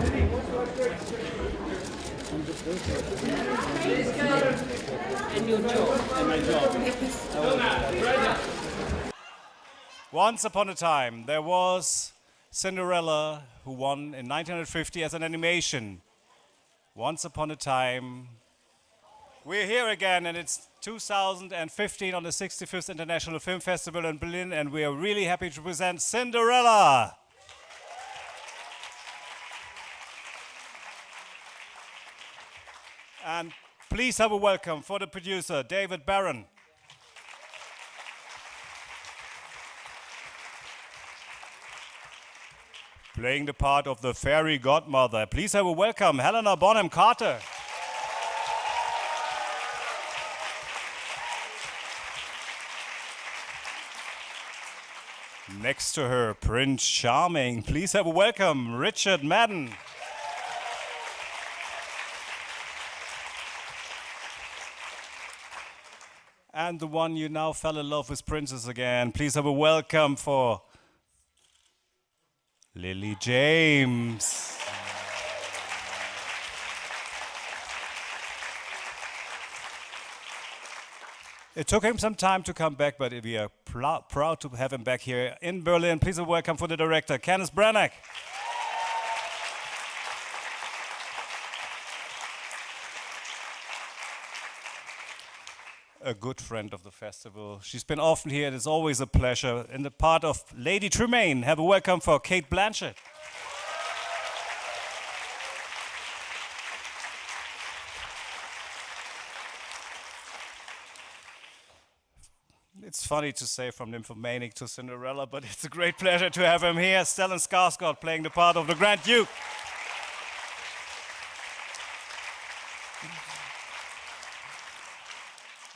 And your job. And my job. Once upon a time, there was Cinderella, who won in 1950 as an animation. Once upon a time. We're here again, and it's 2015 on the 65th International Film Festival in Berlin, and we are really happy to present Cinderella. And please have a welcome for the producer, David Barron. Playing the part of the fairy godmother, please have a welcome, Helena Bonham Carter. Next to her, Prince Charming. Please have a welcome, Richard Madden. And the one you now fell in love with Princess again. Please have a welcome for Lily James. It took him some time to come back, but we are proud to have him back here in Berlin. Please welcome for the director, Kenneth Branagh. A good friend of the festival. She's been often here, and it's always a pleasure. In the part of Lady Tremaine, have a welcome for Cate Blanchett. It's funny to say from Nymphomaniac to Cinderella, but it's a great pleasure to have him here. Stellan Skarsgård playing the part of the Grand Duke.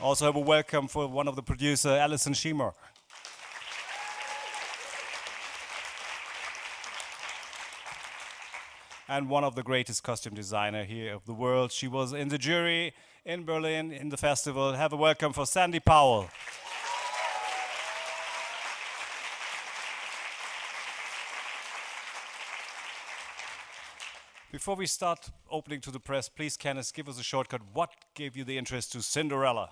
Also have a welcome for one of the producer, Alison Sheamer. And one of the greatest costume designer here of the world. She was in the jury in Berlin in the festival. Have a welcome for Sandy Powell. Before we start opening to the press, please, Kenneth, give us a shortcut. What gave you the interest to Cinderella?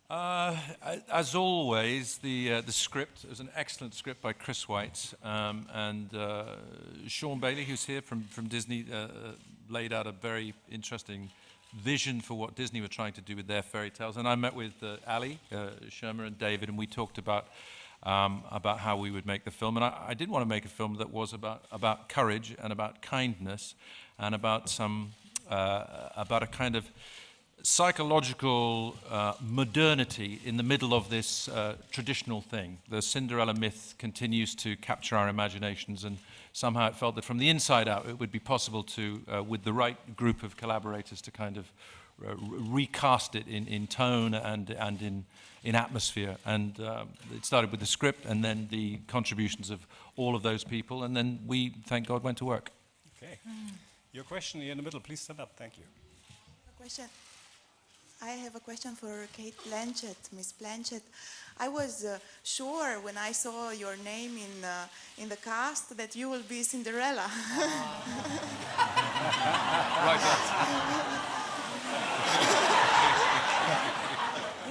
As always, the script is an excellent script by Chris White, and Sean Bailey, who's here from Disney, laid out a very interesting vision for what Disney were trying to do with their fairy tales. And I met with Ali Shermer and David, and we talked about how we would make the film. And I did want to make a film that was about courage and about kindness and about a kind of psychological modernity in the middle of this traditional thing. The Cinderella myth continues to capture our imaginations, and somehow it felt that from the inside out it would be possible to, with the right group of collaborators, to kind of recast it in tone and in atmosphere. And it started with the script and then the contributions of all of those people, and then we, thank God, went to work. Okay. Your question here in the middle, please stand up. Thank you. I have a question for Cate Blanchett, Miss Blanchett. I was sure when I saw your name in the cast that you will be Cinderella. Right.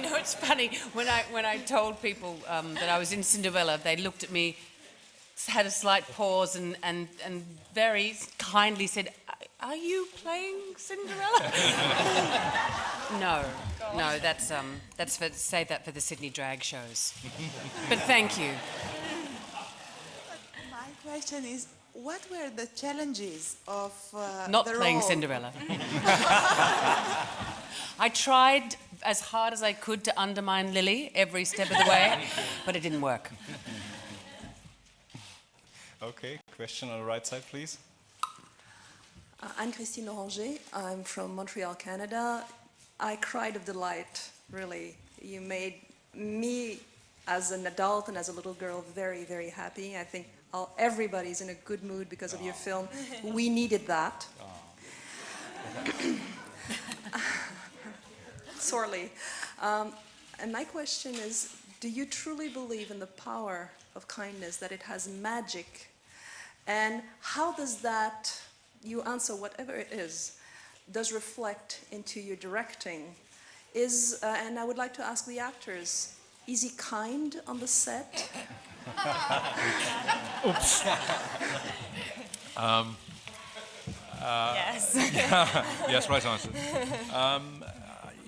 No, it's funny. When I told people that I was in Cinderella, they looked at me, had a slight pause, and very kindly said, "Are you playing Cinderella?" No, that's save that for the Sydney drag shows. But thank you. My question is, what were the challenges of not the playing role? Cinderella? I tried as hard as I could to undermine Lily every step of the way, but it didn't work. Okay, question on the right side, please. Anne-Christine Oranger, I'm from Montreal, Canada. I cried of delight, really. You made me, as an adult and as a little girl, very, very happy. I think everybody's in a good mood because of your film. We needed that. Sorely. And my question is, do you truly believe in the power of kindness, that it has magic? And how does that you answer whatever it is, does reflect into your directing. And I would like to ask the actors, is he kind on the set? Oops. Yes. Yes, right answer.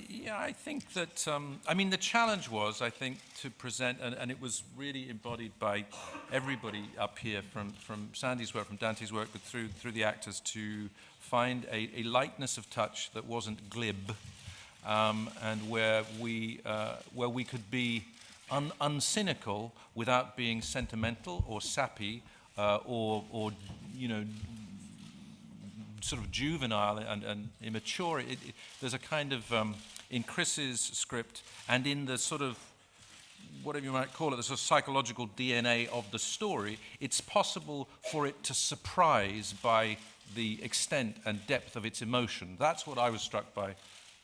Yeah, I think that, I mean, the challenge was, I think, to present, and it was really embodied by everybody up here, from Sandy's work, from Dante's work, but through the actors, to find a lightness of touch that wasn't glib, and where we could be uncynical without being sentimental or sappy, or you know, sort of juvenile and immature. There's a kind of, in Chris's script and in the sort of, whatever you might call it, the sort of psychological DNA of the story, it's possible for it to surprise by the extent and depth of its emotion. That's what I was struck by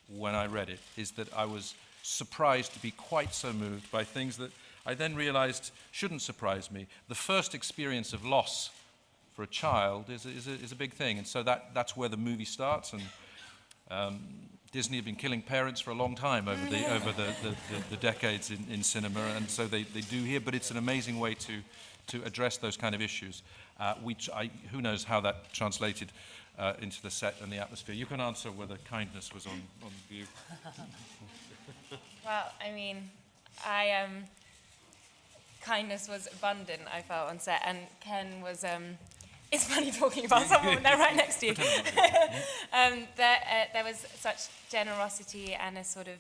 when I read it, is that I was surprised to be quite so moved by things that I then realized shouldn't surprise me. The first experience of loss for a child is a big thing, and so that's where the movie starts. And Disney have been killing parents for a long time over the decades in cinema, and so they do here. But it's an amazing way to address those kind of issues. Who knows how that translated into the set and the atmosphere. You can answer whether kindness was on view. Well, I mean, kindness was abundant, I felt, on set, and Ken was, it's funny talking about someone when they're right next to you. There was such generosity and a sort of,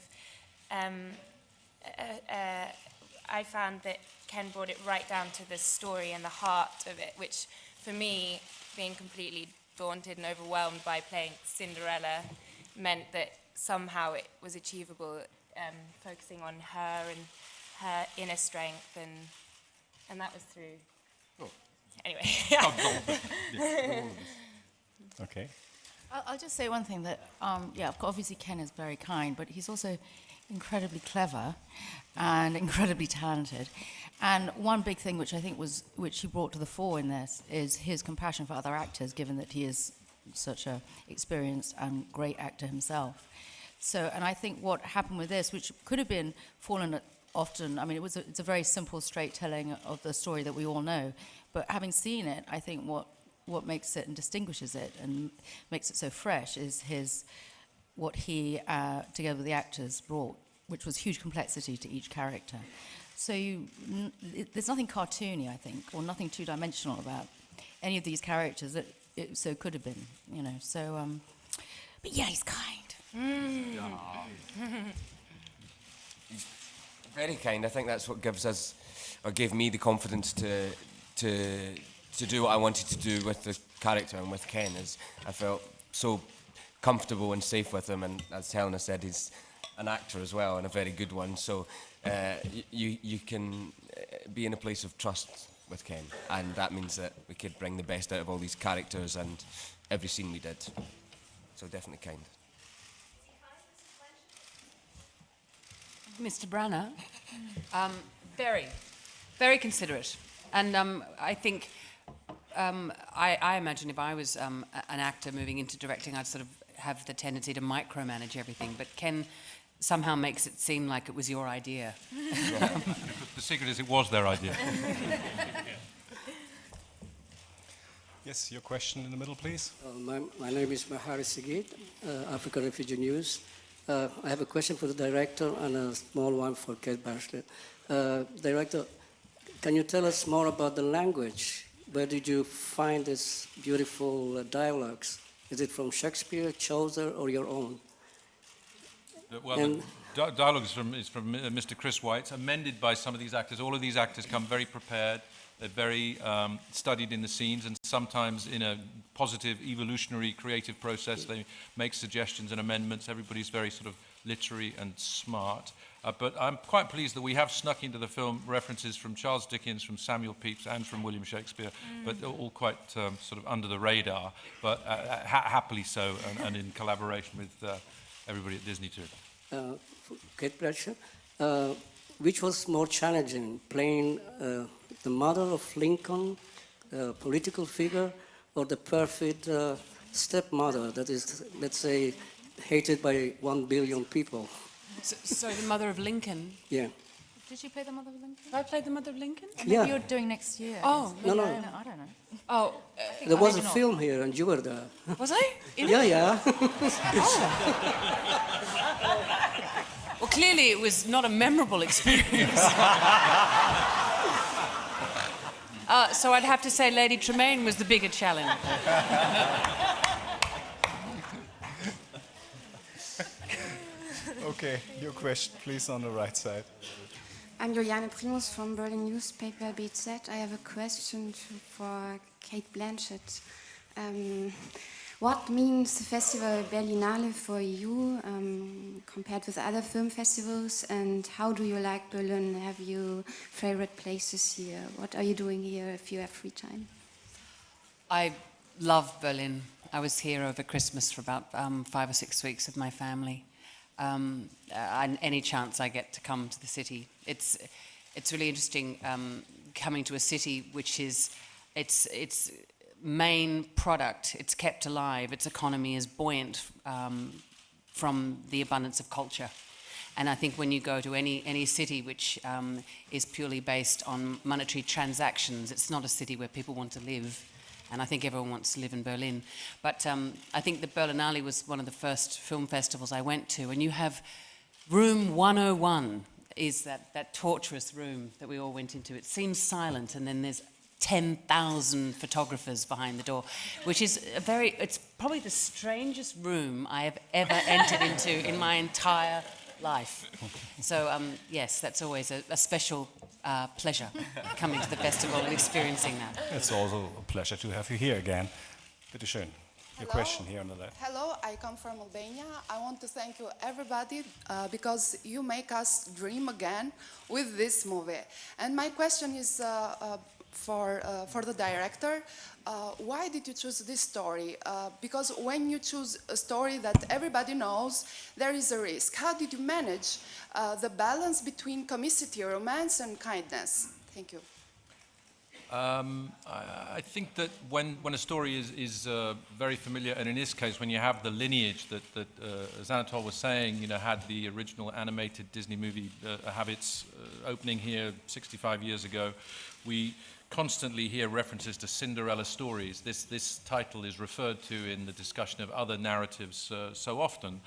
I found that Ken brought it right down to the story and the heart of it, which for me, being completely daunted and overwhelmed by playing Cinderella, meant that somehow it was achievable, focusing on her and her inner strength, and that was through. Oh. Anyway. Okay. I'll just say one thing, that, obviously Ken is very kind, but he's also incredibly clever and incredibly talented. And one big thing which I think which he brought to the fore in this is his compassion for other actors, given that he is such an experienced and great actor himself. So, and I think what happened with this, which could have been fallen at often, I mean, it's a very simple, straight telling of the story that we all know. But having seen it, I think what makes it and distinguishes it and makes it so fresh is what he, together with the actors, brought, which was huge complexity to each character. So there's nothing cartoony, I think, or nothing two-dimensional about any of these characters that it could have been, you know. So, but yeah, he's kind. He's very kind. I think that's what gives us, or gave me, the confidence to do what I wanted to do with the character and with Ken. Is I felt so comfortable and safe with him, and as Helena said, he's an actor as well, and a very good one. So you can be in a place of trust with Ken, and that means that we could bring the best out of all these characters and every scene we did. So definitely kind. Mr. Branagh, very, very considerate. And I think, I imagine if I was an actor moving into directing, I'd sort of have the tendency to micromanage everything. But Ken somehow makes it seem like it was your idea. The secret is it was their idea. Yes, your question in the middle, please. My name is Mahari Sigit, African Refugee News. I have a question for the director and a small one for Cate Blanchett. Director, can you tell us more about the language? Where did you find these beautiful dialogues? Is it from Shakespeare, Chaucer, or your own? Well, the dialogue is from Mr. Chris White, amended by some of these actors. All of these actors come very prepared. They're very studied in the scenes, and sometimes in a positive, evolutionary, creative process, they make suggestions and amendments. Everybody's very sort of literary and smart. But I'm quite pleased that we have snuck into the film references from Charles Dickens, from Samuel Pepys, and from William Shakespeare, but all quite sort of under the radar, but happily so, and in collaboration with everybody at Disney too. Cate Blanchett, which was more challenging, playing the mother of Lincoln, a political figure, or the perfect stepmother that is, let's say, hated by 1 billion people? So the mother of Lincoln. Yeah. Did you play the mother of Lincoln? Have I played the mother of Lincoln? Maybe Yeah. you're doing next year. Oh, No, no. I don't know. Oh, There was a maybe not. film here, and you were there. was I? In it? Yeah, yeah. Well, clearly it was not a memorable experience. So I'd have to say Lady Tremaine was the bigger challenge. Okay, your question, please, on the right side. I'm Juliane Primus from Berlin newspaper BZ. I have a question for Cate Blanchett. What means the festival Berlinale for you compared with other film festivals, and how do you like Berlin? Have you favorite places here? What are you doing here if you have free time? I love Berlin. I was here over Christmas for about 5 or 6 weeks with my family. And any chance I get to come to the city, it's really interesting coming to a city which is its main product. It's kept alive. Its economy is buoyant from the abundance of culture. And I think when you go to any city which is purely based on monetary transactions, it's not a city where people want to live. And I think everyone wants to live in Berlin. But I think the Berlinale was one of the first film festivals I went to. And you have room 101 is that torturous room that we all went into. It seems silent, and then there's 10,000 photographers behind the door, which is it's probably the strangest room I have ever entered into in my entire life. So yes, that's always a special pleasure coming to the festival and experiencing that. It's also a pleasure to have you here again. Bitte schön. Your question here on the left. Hello, I come from Albania. I want to thank you, everybody, because you make us dream again with this movie. And my question is for the director. Why did you choose this story? Because when you choose a story that everybody knows, there is a risk. How did you manage the balance between comicity, romance, and kindness? Thank you. I think that when a story is very familiar, and in this case, when you have the lineage that as Anatole was saying, had the original animated Disney movie have its opening here 65 years ago, we constantly hear references to Cinderella stories. This title is referred to in the discussion of other narratives so often.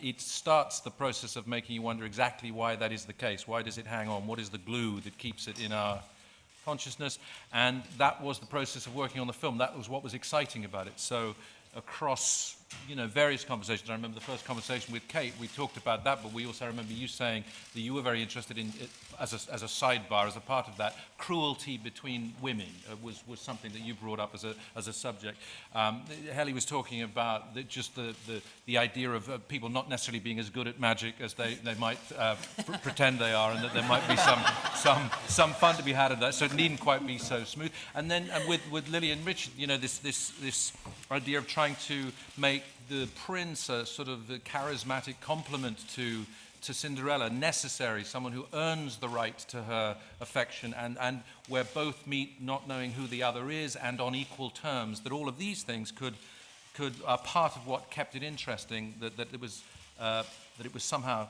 It starts the process of making you wonder exactly why that is the case. Why does it hang on? What is the glue that keeps it in our consciousness? And that was the process of working on the film. That was what was exciting about it. So across various conversations, I remember the first conversation with Cate, we talked about that, but we also remember you saying that you were very interested in it as a sidebar, as a part of that, cruelty between women was something that you brought up as a subject. Heli was talking about the idea of people not necessarily being as good at magic as they might pretend they are, and that there might be some fun to be had of that, so it needn't quite be so smooth. And then with Lily and Richard, this idea of trying to make the prince a sort of a charismatic complement to Cinderella, necessary, someone who earns the right to her affection, and where both meet not knowing who the other is and on equal terms, that all of these things are part of what kept it interesting, that it was somehow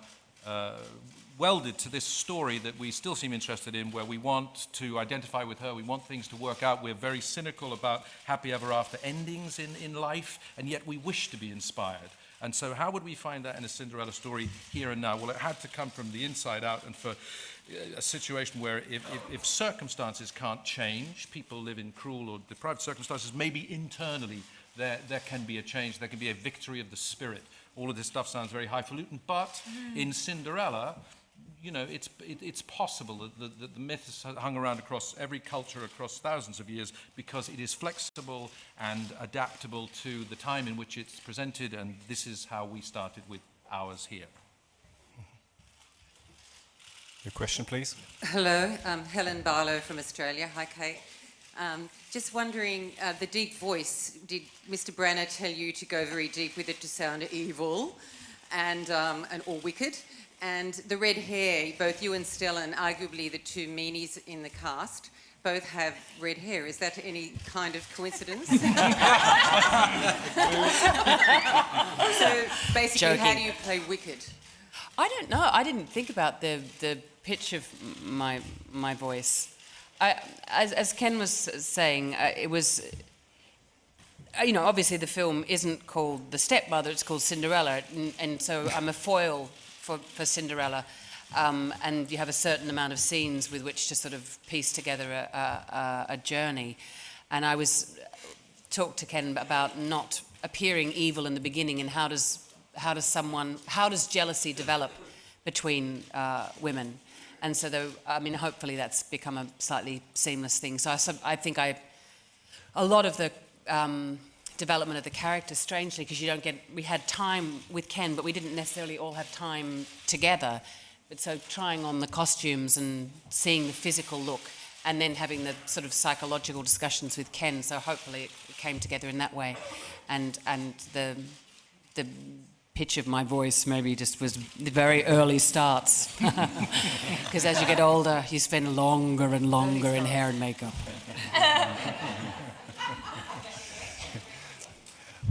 welded to this story that we still seem interested in, where we want to identify with her, we want things to work out, we're very cynical about happy ever after endings in life, and yet we wish to be inspired. And so how would we find that in a Cinderella story here and now? Well, it had to come from the inside out, and for a situation where if circumstances can't change, people live in cruel or deprived circumstances, maybe internally there can be a change, there can be a victory of the spirit. All of this stuff sounds very highfalutin, but in Cinderella, it's possible that the myth has hung around across every culture, across thousands of years, because it is flexible and adaptable to the time in which it's presented, and this is how we started with ours here. Your question, please. Hello, I'm Helen Barlow from Australia. Hi, Cate. Just wondering, the deep voice, did Mr. Branagh tell you to go very deep with it to sound evil and or wicked? And the red hair, both you and Stella, and arguably the two meanies in the cast, both have red hair. Is that any kind of coincidence? So basically, how do you play Wicked? I don't know. I didn't think about the pitch of my voice. As Ken was saying, it was. Obviously the film isn't called The Stepmother; it's called Cinderella, and so I'm a foil for Cinderella, and you have a certain amount of scenes with which to sort of piece together a journey, and I was talked to Ken about not appearing evil in the beginning, and how does jealousy develop between women. And so, hopefully that's become a slightly seamless thing. So I think a lot of the development of the character, strangely, because we had time with Ken, but we didn't necessarily all have time together. But so trying on the costumes and seeing the physical look, and then having the sort of psychological discussions with Ken. So hopefully it came together in that way, and the pitch of my voice maybe just was the very early starts, because as you get older you spend longer and longer in hair and makeup.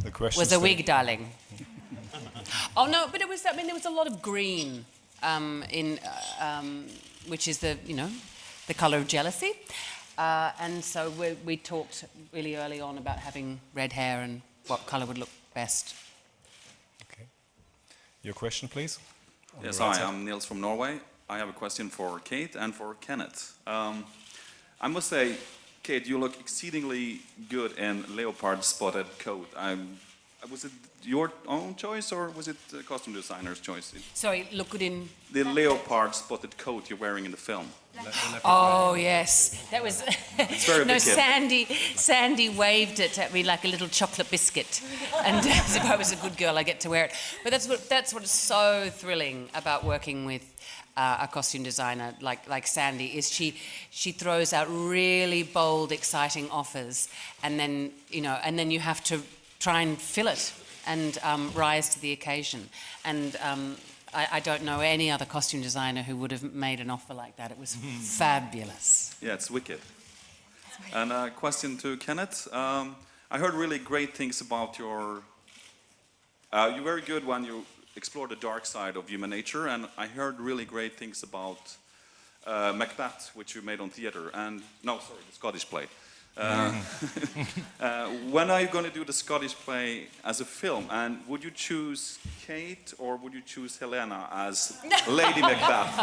The question was a wig, darling. Oh no, but it was. There was a lot of green which is the colour of jealousy, and so we talked really early on about having red hair and what colour would look best. Your question, please. Yes, hi, I'm Niels from Norway. I have a question for Cate and for Kenneth. I must say, Cate, you look exceedingly good in leopard spotted coat. Was it your own choice or was it the costume designer's choice? Sorry, look good in... The leopard spotted coat you're wearing in the film. Oh, yes. That was... It's very big hit. Sandy waved it at me like a little chocolate biscuit. And as if I was a good girl, I get to wear it. But that's what is so thrilling about working with a costume designer like Sandy, is she throws out really bold, exciting offers, and then you have to try and fill it and rise to the occasion. And I don't know any other costume designer who would have made an offer like that. It was fabulous. Yeah, it's wicked. And a question to Kenneth. I heard really great things about your... you're very good when you explore the dark side of human nature, and I heard really great things about Macbeth, which you made on theater, and... No, sorry, the Scottish play. When are you going to do the Scottish play as a film? And would you choose Cate or would you choose Helena as Lady Macbeth?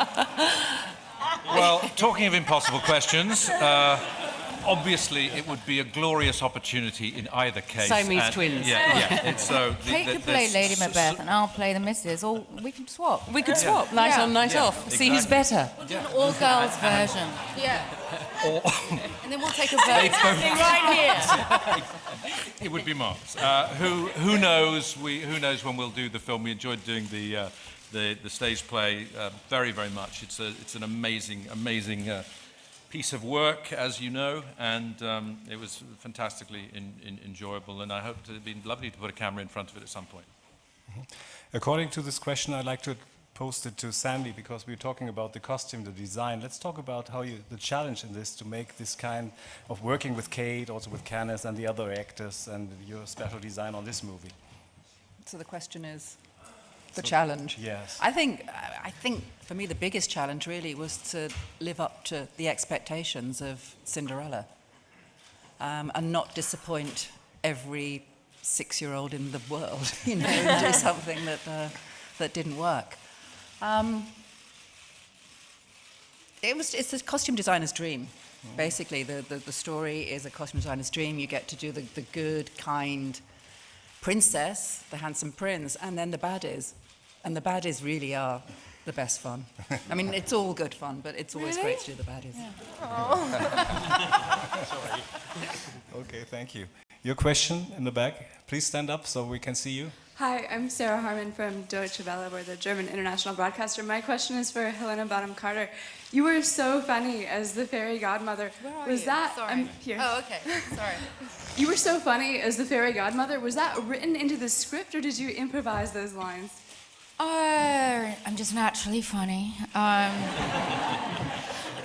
Well, talking of impossible questions, obviously it would be a glorious opportunity in either case. Siamese twins. Yeah. Kate could play Lady Macbeth and I'll play the Missus, or we can swap. We could swap, night on, night off. Exactly. See who's better. Do an all-girls version. Yeah. And then we'll take a vote. Right here. It would be marvellous. Who knows? Who knows when we'll do the film? We enjoyed doing the stage play very, very much. It's an amazing piece of work, as you know, and it was fantastically enjoyable. And I hope it'd be lovely to put a camera in front of it at some point. According to this question, I'd like to post it to Sandy, because we're talking about the costume, the design. Let's talk about the challenge in this to make this kind of working with Cate, also with Kenneth and the other actors, and your special design on this movie. So the question is the challenge. Yes. I think for me the biggest challenge really was to live up to the expectations of Cinderella, and not disappoint every 6-year-old in the world, and do something that didn't work. It's a costume designer's dream. Basically, the story is a costume designer's dream. You get to do the good, kind princess, the handsome prince, and then the baddies. And the baddies really are the best fun. I mean, it's all good fun, but it's always great to do the baddies. Yeah. Sorry. Okay, thank you. Your question in the back. Please stand up so we can see you. Hi, I'm Sarah Harmon from Deutsche Welle. We're the German international broadcaster. My question is for Helena Bonham Carter. You were so funny as the fairy godmother. Where are was you? that? Sorry. I'm here. Oh, okay. Sorry. You were so funny as the fairy godmother. Was that written into the script, or did you improvise those lines? I'm just naturally funny.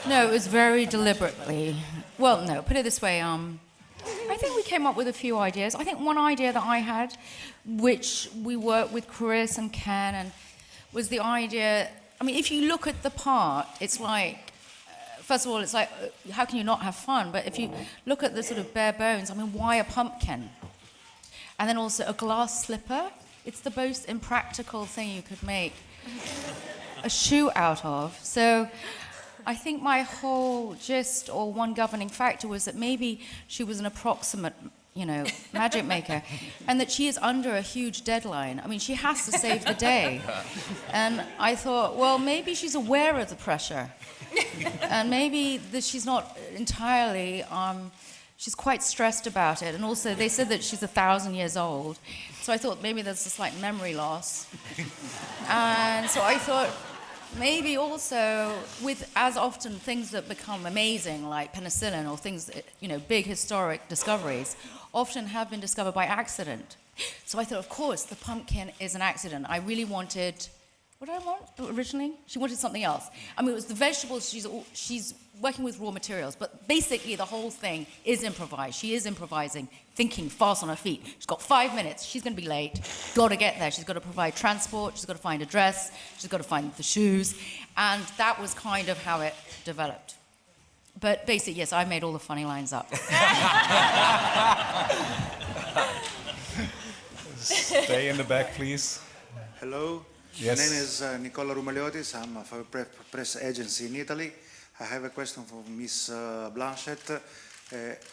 No, it was very deliberately Well, no, put it this way. I think we came up with a few ideas. I think one idea that I had, which we worked with Chris and Ken, and was the idea. I mean, if you look at the part, it's like, first of all, it's like, how can you not have fun? But if you look at the sort of bare bones, I mean, why a pumpkin? And then also a glass slipper. It's the most impractical thing you could make a shoe out of. So I think my whole gist, or one governing factor, was that maybe she was an approximate, magic maker, and that she is under a huge deadline. I mean, she has to save the day. And I thought, well, maybe she's aware of the pressure. And maybe that she's not entirely, she's quite stressed about it. And also, they said that she's 1,000 years old. So I thought maybe there's a slight memory loss. And so I thought, maybe also, with as often things that become amazing, like penicillin or things, big historic discoveries, often have been discovered by accident. So I thought, of course, the pumpkin is an accident. I really wanted, what did I want originally? She wanted something else. I mean, it was the vegetables, she's working with raw materials, but basically the whole thing is improvised. She is improvising, thinking fast on her feet. She's got 5 minutes, she's going to be late, got to get there. She's got to provide transport, she's got to find a dress, she's got to find the shoes, and that was kind of how it developed. But basically, yes, I made all the funny lines up. Stay in the back, please. Hello. Yes. My name is Nicola Rumeliotis. I'm of a press agency in Italy. I have a question for Miss Blanchett.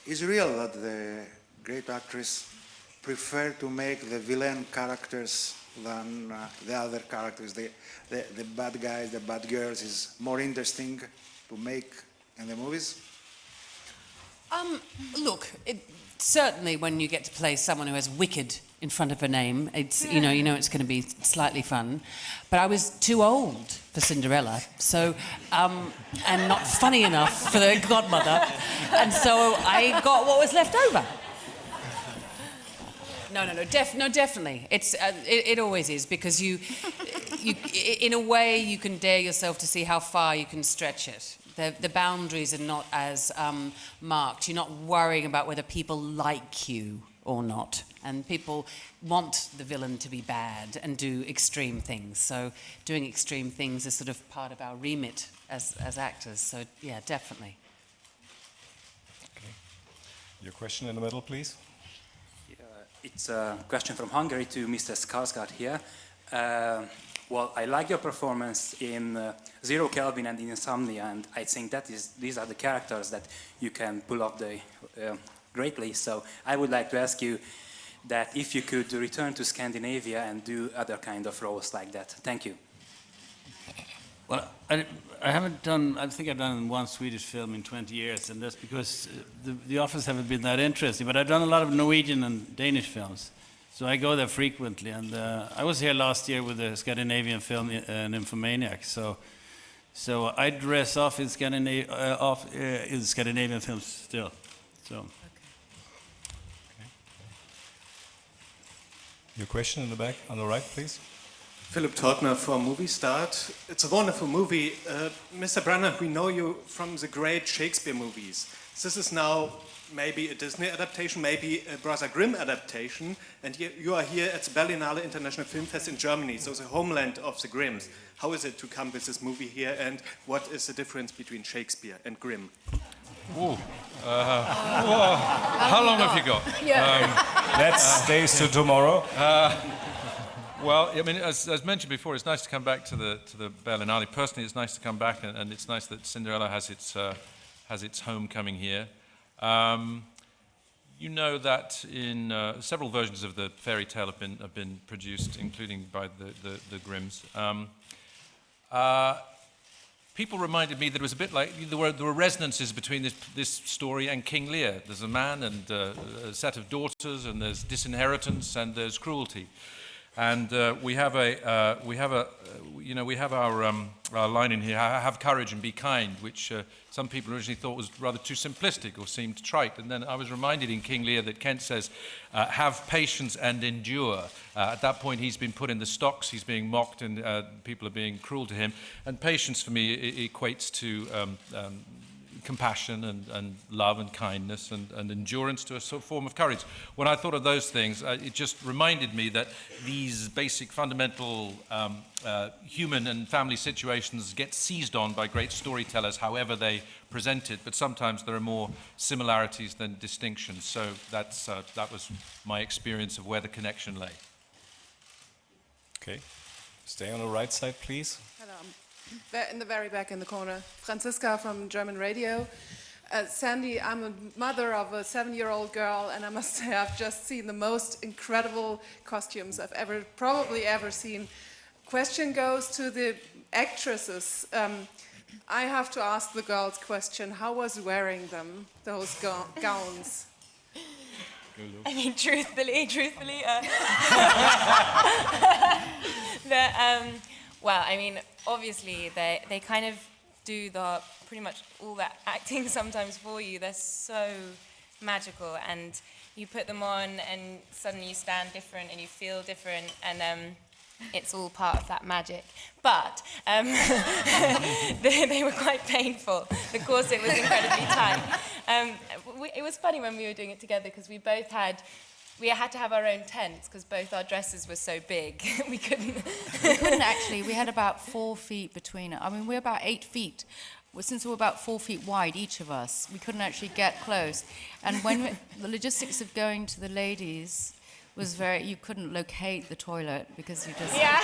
Is it real that the great actress prefer to make the villain characters than the other characters? The bad guys, the bad girls is more interesting to make in the movies? Look, certainly when you get to play someone who has wicked in front of her name, it's you know it's going to be slightly fun. But I was too old for Cinderella, so and not funny enough for the godmother, and so I got what was left over. No, definitely. It always is, because you in a way you can dare yourself to see how far you can stretch it. The boundaries are not as marked. You're not worrying about whether people like you or not. And people want the villain to be bad and do extreme things. So doing extreme things is sort of part of our remit as actors. So yeah, definitely. Okay. Your question in the middle, please. It's a question from Hungary to Mr. Skarsgård here. Well, I like your performance in Zero Kelvin and in Insomnia, and I think these are the characters that you can pull off greatly. So I would like to ask you that if you could return to Scandinavia and do other kind of roles like that. Thank you. Well, I haven't done, I think I've done one Swedish film in 20 years, and that's because the offers haven't been that interesting. But I've done a lot of Norwegian and Danish films. So I go there frequently, and I was here last year with a Scandinavian film, Nymphomaniac. So I dress off in Scandinavian films still. So. Okay. Your question in the back, on the right, please. Philip Totner from Movie Start. It's a wonderful movie. Mr. Branagh, we know you from the great Shakespeare movies. This is now maybe a Disney adaptation, maybe a Brother Grimm adaptation, and you are here at the Berlinale International Film Fest in Germany, so the homeland of the Grimms. How is it to come with this movie here, and what is the difference between Shakespeare and Grimm? How long have you got? Let's days to tomorrow. Well, I mean, as mentioned before, it's nice to come back to the Berlinale. Personally, it's nice to come back, and it's nice that Cinderella has its homecoming here. You know that in several versions of the fairy tale have been produced, including by the Grimms. People reminded me that it was a bit like there were resonances between this story and King Lear. There's a man and a set of daughters, and there's disinheritance and there's cruelty. And we have our line in here: "Have courage and be kind," which some people originally thought was rather too simplistic or seemed trite. And then I was reminded in King Lear that Kent says, "Have patience and endure." At that point, he's been put in the stocks. He's being mocked, and people are being cruel to him. And patience, for me, equates to compassion and love and kindness and endurance to a sort of form of courage. When I thought of those things, it just reminded me that these basic fundamental human and family situations get seized on by great storytellers, however they present it, but sometimes there are more similarities than distinctions. So that was my experience of where the connection lay. Okay. Stay on the right side, please. Hello. In the very back in the corner. Franziska from German radio. Sandy, I'm a mother of a 7-year-old girl, and I must say I've just seen the most incredible costumes I've probably ever seen. Question goes to the actresses. I have to ask the girls question, how was wearing them, those gowns? I mean, truthfully, well, I mean, obviously they kind of do pretty much all that acting sometimes for you. They're so magical, and you put them on and suddenly you stand different and you feel different, and it's all part of that magic. But they were quite painful. The corset was incredibly tight. It was funny when we were doing it together because we had to have our own tents because both our dresses were so big. We couldn't actually. We had about 4 feet between us. I mean, we're about 8 feet. Since we were about 4 feet wide, each of us, we couldn't actually get close. And when the logistics of going to the ladies was you couldn't locate the toilet because you just... Yeah.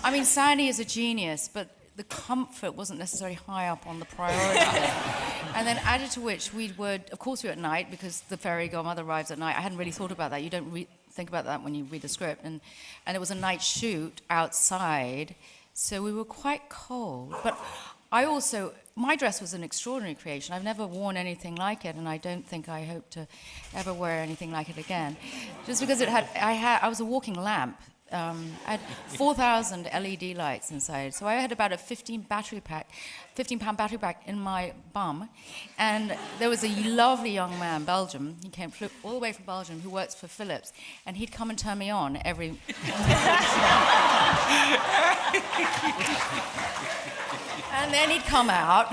I mean, Sandy is a genius, but the comfort wasn't necessarily high up on the priority list. And then added to which of course we were at night because the fairy godmother arrives at night. I hadn't really thought about that. You don't think about that when you read the script. And it was a night shoot outside, so we were quite cold. But my dress was an extraordinary creation. I've never worn anything like it, and I don't think I hope to ever wear anything like it again. Just because I was a walking lamp. I had 4,000 LED lights inside, so I had about a 15-pound battery pack in my bum, and there was a lovely young man, Belgium, he flew all the way from Belgium, who works for Philips, and he'd come and turn me on every... And then he'd come out,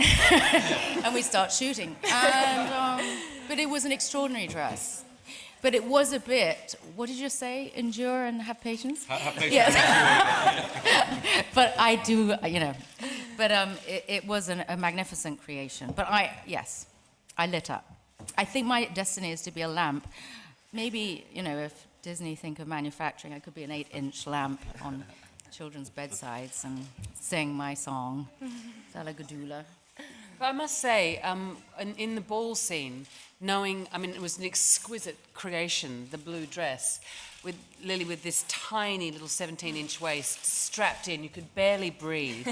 and we'd start shooting. But it was an extraordinary dress. But it was a bit, what did you say? Endure and have patience? Have patience. Yes. But I do, But it was a magnificent creation. But I lit up. I think my destiny is to be a lamp. Maybe, if Disney think of manufacturing, I could be an 8-inch lamp on children's bedsides and sing my song, Salagadoola. But I must say, in the ball scene, it was an exquisite creation, the blue dress, with Lily with this tiny little 17-inch waist strapped in, you could barely breathe.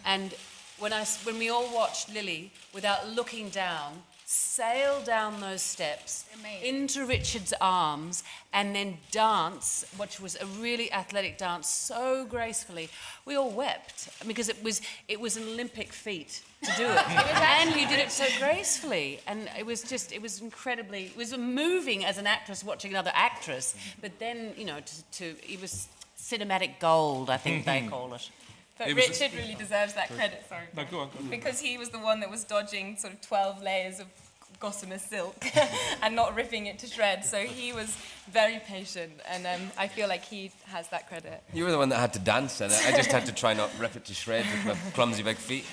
And when we all watched Lily, without looking down, sail down those steps into Richard's arms and then dance, which was a really athletic dance, so gracefully, we all wept because it was an Olympic feat to do it. And you did it so gracefully, and it was moving as an actress watching another actress, but then it was cinematic gold, I think they call it. But Richard really deserves that credit, sorry. No, go on. Because he was the one that was dodging sort of 12 layers of gossamer silk and not ripping it to shreds. So he was very patient, and I feel like he has that credit. You were the one that had to dance in it. I just had to try not rip it to shreds with my clumsy big feet.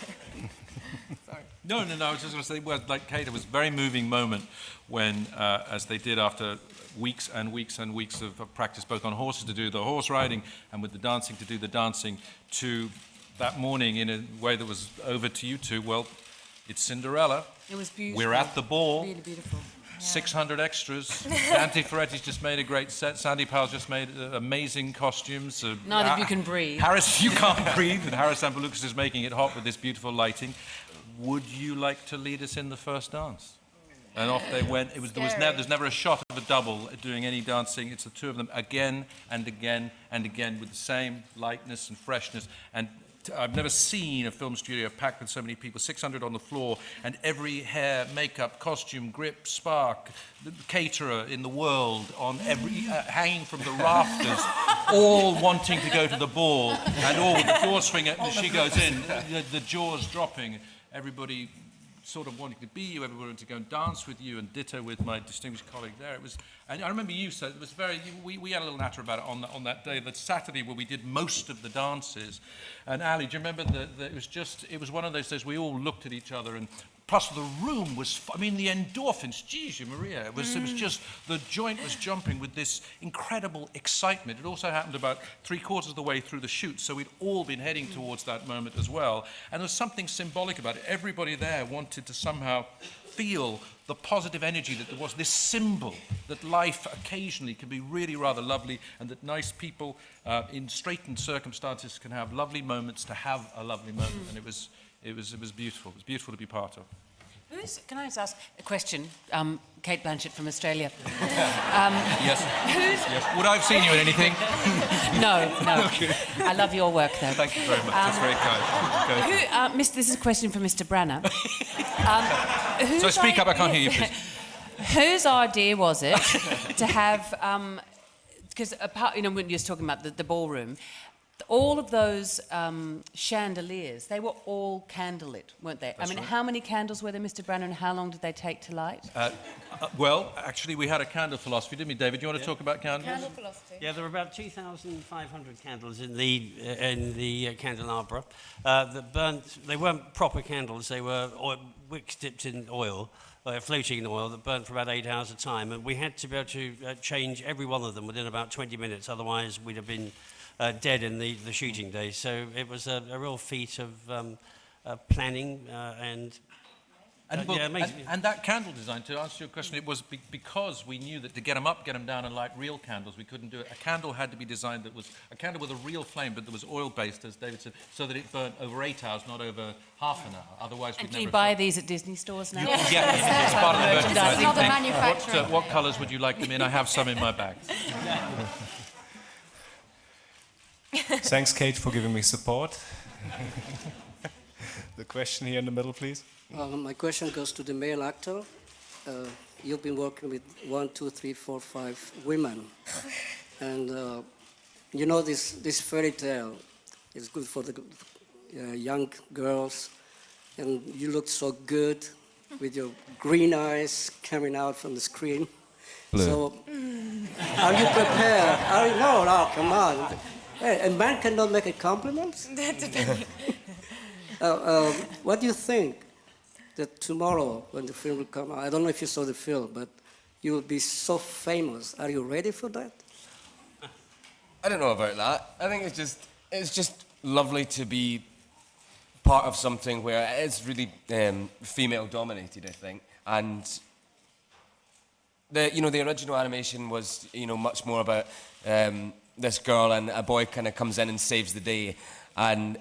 Sorry. No, I was just going to say, well, like Cate, it was a very moving moment when, as they did after weeks and weeks and weeks of practice, both on horses to do the horse riding and with the dancing to do the dancing, to that morning in a way that was over to you two. Well, it's Cinderella. It was beautiful. We're at the ball. Really beautiful. Yeah. 600 extras. Dante Ferretti's just made a great set. Sandy Powell's just made amazing costumes. Neither of you can breathe. Harris, you can't breathe, and Harris Ambalukas is making it hot with this beautiful lighting. Would you like to lead us in the first dance? And off they went. There's never a shot of a double doing any dancing. It's the two of them again and again and again with the same lightness and freshness. And I've never seen a film studio packed with so many people, 600 on the floor, and every hair, makeup, costume, grip, spark, the caterer in the world on every hanging from the rafters, all wanting to go to the ball, and all with the door swing, and she goes in, the jaws dropping. everybody sort of wanting to be you, everyone wanted to go and dance with you, and ditto with my distinguished colleague there. It was, and I remember you said it was very. We had a little natter about it on that day, that Saturday where we did most of the dances. And Ali, do you remember that it was one of those days we all looked at each other, and plus the room was, I mean, the endorphins, Jeez, Maria, it was just, the joint was jumping with this incredible excitement. It also happened about 3/4 of the way through the shoot, so we'd all been heading towards that moment as well. And there was something symbolic about it. Everybody there wanted to somehow feel the positive energy that there was, this symbol that life occasionally can be really rather lovely, and that nice people in straitened circumstances can have lovely moments to have a lovely moment. And it was beautiful. It was beautiful to be part of. Can I just ask a question? Cate Blanchett from Australia. Yes. Yes. Would I have seen you in anything? No. Okay. I love your work, though. Thank you very much. That's very kind. This is a question for Mr. Branner. So speak up. I can't hear you, please. Whose idea was it to have? Because when you were talking about the ballroom. All of those chandeliers, they were all candlelit, weren't they? That's I mean, right. how many candles were there, Mr. Branner, and how long did they take to light? Well, actually, we had a candle philosophy, didn't we, David? Do you want to talk about candles? Candle philosophy. Yeah, there were about 2,500 candles in the candelabra that burnt. They weren't proper candles. They were wicks dipped in oil, floating in oil, that burnt for about 8 hours at a time. And we had to be able to change every one of them within about 20 minutes. Otherwise, we'd have been dead in the shooting days. So it was a real feat of planning and that candle design, to answer your question, it was because we knew that to get them up, get them down, and light real candles, we couldn't do it. A candle had to be designed that was a candle with a real flame, but that was oil-based, as David said, so that it burnt over 8 hours, not over half an hour. Otherwise, we'd And never can you buy these at Disney stores now? Yeah, it's part of the merchandising. How the manufacturing. What colours would you like them in? I have some in my bag. Thanks, Cate, for giving me support. The question here in the middle, please. My question goes to the male actor. You've been working with 1, 2, 3, 4, 5 women. And you know this fairy tale is good for the young girls. And you look so good with your green eyes coming out from the screen. Blue. So, are you prepared? No, come on. Hey, a man cannot make a compliment? What do you think that tomorrow, when the film will come out, I don't know if you saw the film, but you will be so famous. Are you ready for that? I don't know about that. I think it's just lovely to be part of something where it's really female dominated, I think. And the original animation was much more about this girl, and a boy kind of comes in and saves the day. And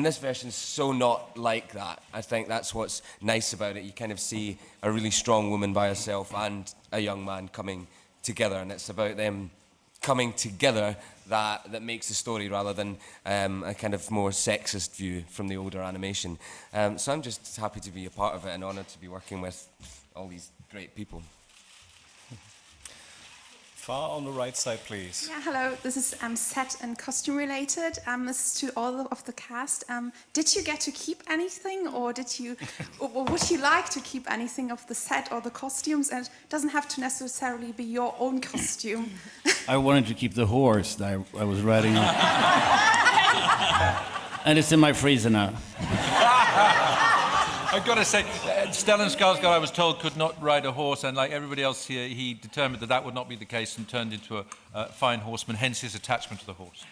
this version's so not like that. I think that's what's nice about it. You kind of see a really strong woman by herself and a young man coming together, and it's about them coming together that makes the story, rather than a kind of more sexist view from the older animation. So I'm just happy to be a part of it and honoured to be working with all these great people. Far on the right side, please. Yeah, hello. This is set and costume related. This is to all of the cast. Did you get to keep anything, or or would you like to keep anything of the set or the costumes? And it doesn't have to necessarily be your own costume. I wanted to keep the horse that I was riding on. And it's in my freezer now. I've got to say, Stellan Skarsgård, I was told, could not ride a horse, and like everybody else here, he determined that would not be the case and turned into a fine horseman, hence his attachment to the horse.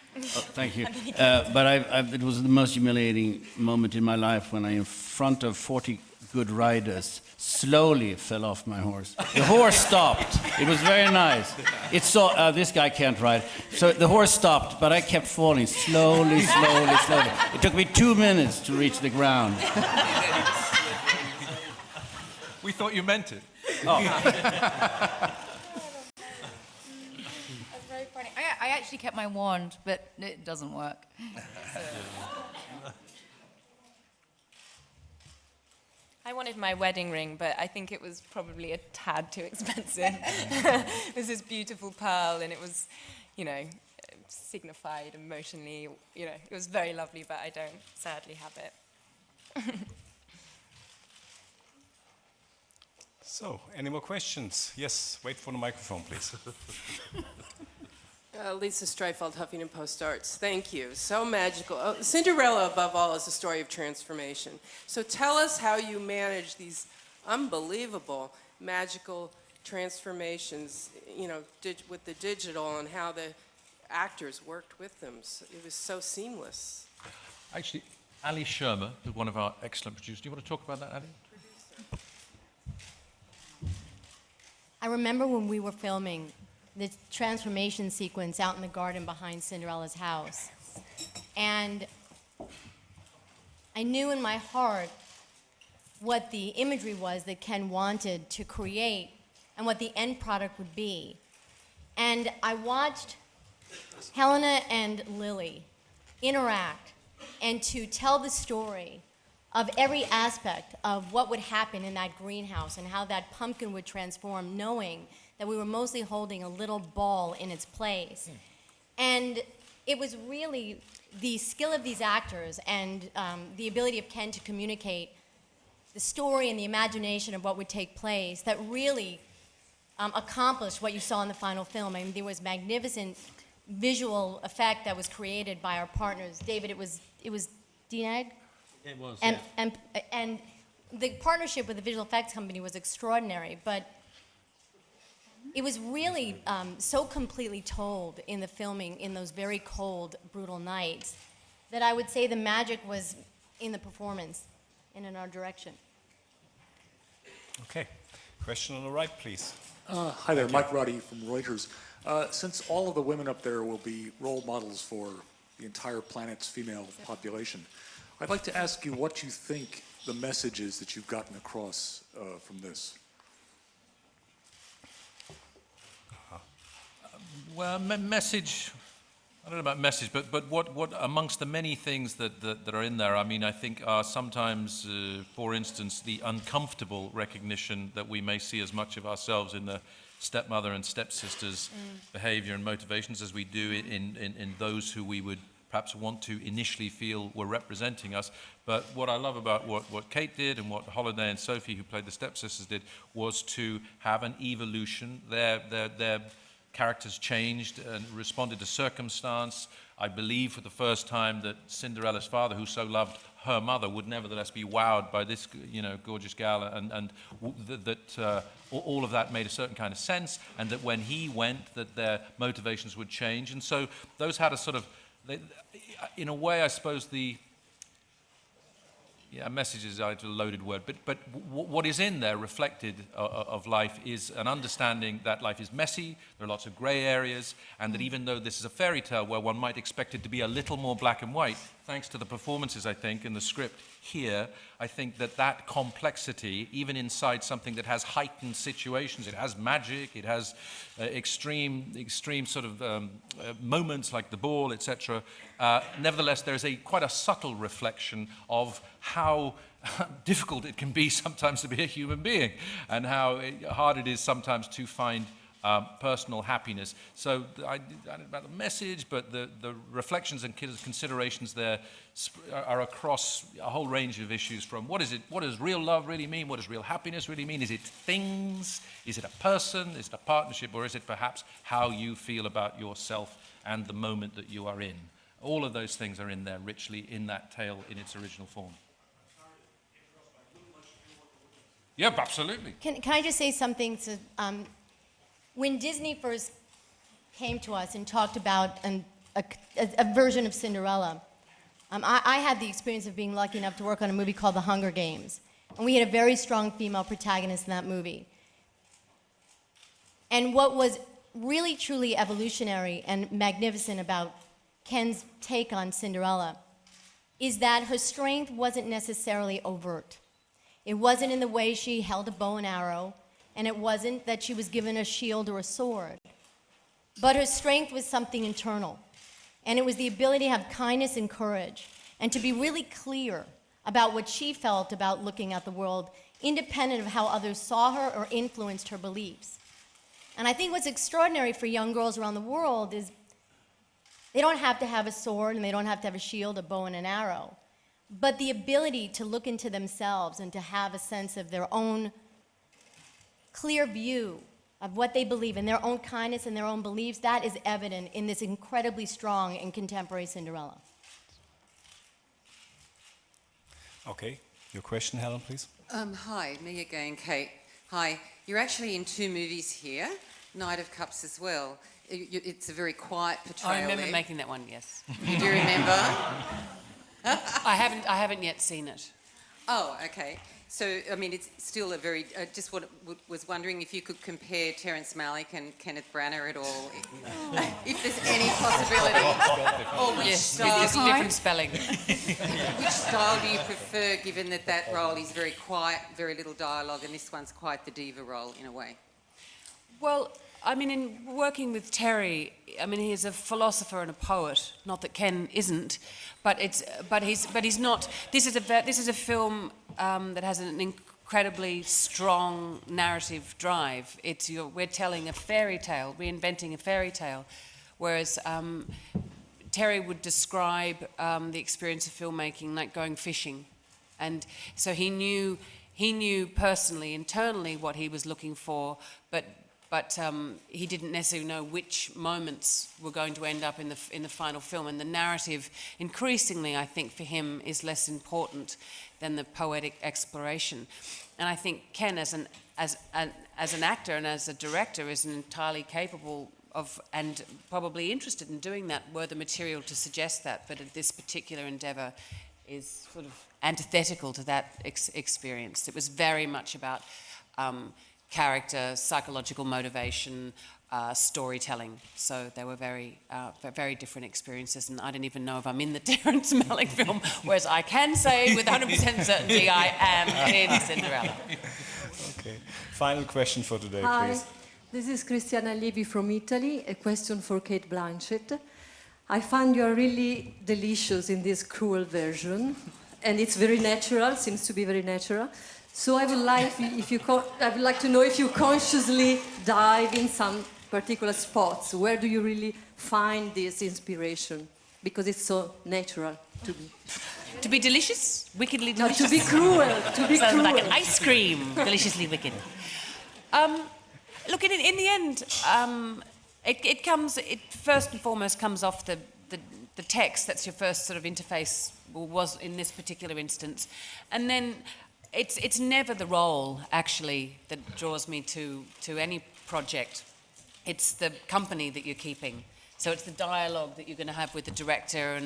Thank you. But it was the most humiliating moment in my life when I, in front of 40 good riders, slowly fell off my horse. The horse stopped. It was very nice. It saw, this guy can't ride. So the horse stopped, but I kept falling slowly. It took me 2 minutes to reach the ground. We thought you meant it. Oh. That's very funny. I actually kept my wand, but it doesn't work. I wanted my wedding ring, but I think it was probably a tad too expensive. It was this beautiful pearl, and it was, signified emotionally. It was very lovely, but I don't sadly have it. So, any more questions? Yes, wait for the microphone, please. Lisa Streifeld, Huffington Post Arts. Thank you. So magical. Oh, Cinderella, above all, is a story of transformation. So tell us how you manage these unbelievable, magical transformations, you know, with the digital, and how the actors worked with them. So it was so seamless. Actually, Ali Shermer, who's one of our excellent producers. Do you want to talk about that, Ali? I remember when we were filming the transformation sequence out in the garden behind Cinderella's house. And I knew in my heart what the imagery was that Ken wanted to create and what the end product would be. And I watched Helena and Lily interact and to tell the story of every aspect of what would happen in that greenhouse and how that pumpkin would transform, knowing that we were mostly holding a little ball in its place. And it was really the skill of these actors and the ability of Ken to communicate the story and the imagination of what would take place that really accomplished what you saw in the final film. I mean, there was magnificent visual effect that was created by our partners. David, it was DNEG? It was, And the partnership with the visual effects company was extraordinary, but it was really so completely told in the filming in those very cold, brutal nights that I would say the magic was in the performance and in our direction. Okay, question on the right, please. Hi there, Mike Roddy from Reuters. Since all of the women up there will be role models for the entire planet's female population, I'd like to ask you what you think the message is that you've gotten across from this. Well, message, I don't know about message, but what amongst the many things that are in there, I mean, I think are sometimes, for instance, the uncomfortable recognition that we may see as much of ourselves in the stepmother and stepsister's behavior and motivations as we do in those who we would perhaps want to initially feel were representing us. But what I love about what Cate did and what Holiday and Sophie, who played the stepsisters, did was to have an evolution. Their characters changed and responded to circumstance. I believe for the first time that Cinderella's father, who so loved her mother, would nevertheless be wowed by this, gorgeous gal, and that all of that made a certain kind of sense, and that when he went, that their motivations would change. And so those had a sort of, in a way, I suppose message is a loaded word, but what is in there reflected of life is an understanding that life is messy, there are lots of grey areas, and that even though this is a fairy tale where one might expect it to be a little more black and white, thanks to the performances, I think, and the script here, I think that complexity, even inside something that has heightened situations, it has magic, it has extreme sort of moments like the ball, etc. Nevertheless, there's quite a subtle reflection of how difficult it can be sometimes to be a human being, and how hard it is sometimes to find personal happiness. So I don't know about the message, but the reflections and considerations there are across a whole range of issues, from what does real love really mean? What does real happiness really mean? Is it things? Is it a person? Is it a partnership? Or is it perhaps how you feel about yourself and the moment that you are in? All of those things are in there richly in that tale in its original form. Yep, absolutely. Can I just say something to... when Disney first came to us and talked about a version of Cinderella, I had the experience of being lucky enough to work on a movie called The Hunger Games. And we had a very strong female protagonist in that movie. And what was really, truly evolutionary and magnificent about Ken's take on Cinderella is that her strength wasn't necessarily overt. It wasn't in the way she held a bow and arrow, and it wasn't that she was given a shield or a sword. But her strength was something internal. And it was the ability to have kindness and courage, and to be really clear about what she felt about looking at the world, independent of how others saw her or influenced her beliefs. And I think what's extraordinary for young girls around the world is they don't have to have a sword, and they don't have to have a shield, a bow, and an arrow. But the ability to look into themselves and to have a sense of their own clear view of what they believe and their own kindness and their own beliefs, that is evident in this incredibly strong and contemporary Cinderella. Okay, your question, Helen, please. Hi, me again, Kate. Hi, you're actually in 2 movies here, Knight of Cups as well. It's a very quiet portrayal. I remember there. making that one, yes. You do remember? I haven't yet seen it. Oh, okay. So, I mean, it's still a very... just was wondering if you could compare Terence Malick and Kenneth Branagh at all, if there's any possibility. Or which style... Yes, different spelling. Which style do you prefer, given that that role is very quiet, very little dialogue, and this one's quite the diva role, in a way? Well, I mean, in working with Terry, I mean, he's a philosopher and a poet. Not that Ken isn't, but he's not. This is a film that has an incredibly strong narrative drive. We're telling a fairy tale, reinventing a fairy tale, whereas Terry would describe the experience of filmmaking like going fishing, and so he knew personally, internally, what he was looking for, but he didn't necessarily know which moments were going to end up in the final film. And the narrative, increasingly, I think, for him, is less important than the poetic exploration. And I think Ken, as an actor and as a director, is entirely capable of and probably interested in doing that, were the material to suggest that. But this particular endeavour is sort of antithetical to that experience. It was very much about character, psychological motivation, storytelling. So they were very, very different experiences, and I don't even know if I'm in the Terence Malick film, whereas I can say with 100% certainty I am in Cinderella. Okay. Final question for today, Hi, please. this is Cristiana Levi from Italy. A question for Cate Blanchett. I find you are really delicious in this cruel version, and it's very natural, seems to be very natural. So I would like to know if you consciously dive in some particular spots. Where do you really find this inspiration? Because it's so natural to be. To be delicious? Wickedly delicious? No, to be cruel. To be Sounds cruel. like an ice cream. Deliciously wicked. Look, in the end, it first and foremost comes off the text. That's your first sort of interface, or was in this particular instance. And then it's never the role, actually, that draws me to any project. It's the company that you're keeping. So it's the dialogue that you're going to have with the director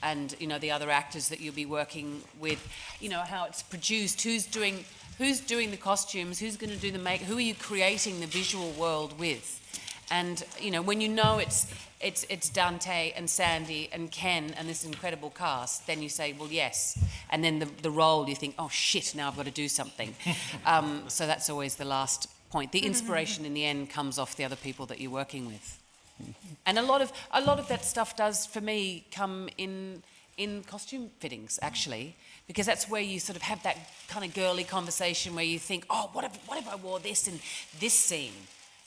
and you know, the other actors that you'll be working with. You know, how it's produced, who's doing the costumes, who's going to do the makeup, who are you creating the visual world with? And you know, when you know it's Dante and Sandy and Ken and this incredible cast, then you say, well, yes. And then the role, you think, oh shit, now I've got to do something. So that's always the last point. The inspiration in the end comes off the other people that you're working with. And a lot of that stuff does, for me, come in costume fittings, actually, because that's where you sort of have that kind of girly conversation where you think, oh, what if I wore this in this scene?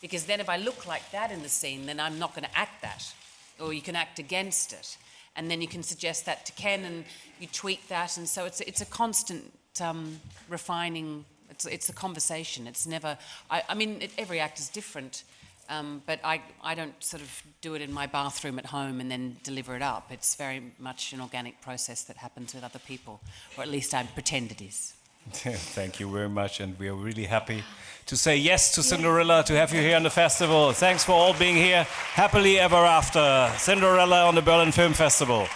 Because then if I look like that in the scene, then I'm not going to act that. Or you can act against it. And then you can suggest that to Ken and you tweak that. And so it's a constant refining. It's a conversation. It's never... I mean, every act is different. But I don't sort of do it in my bathroom at home and then deliver it up. It's very much an organic process that happens with other people. Or at least I pretend it is. Thank you very much, and we are really happy to say yes to Cinderella, to have you here on the festival. Thanks for all being here. Happily ever after. Cinderella on the Berlin Film Festival.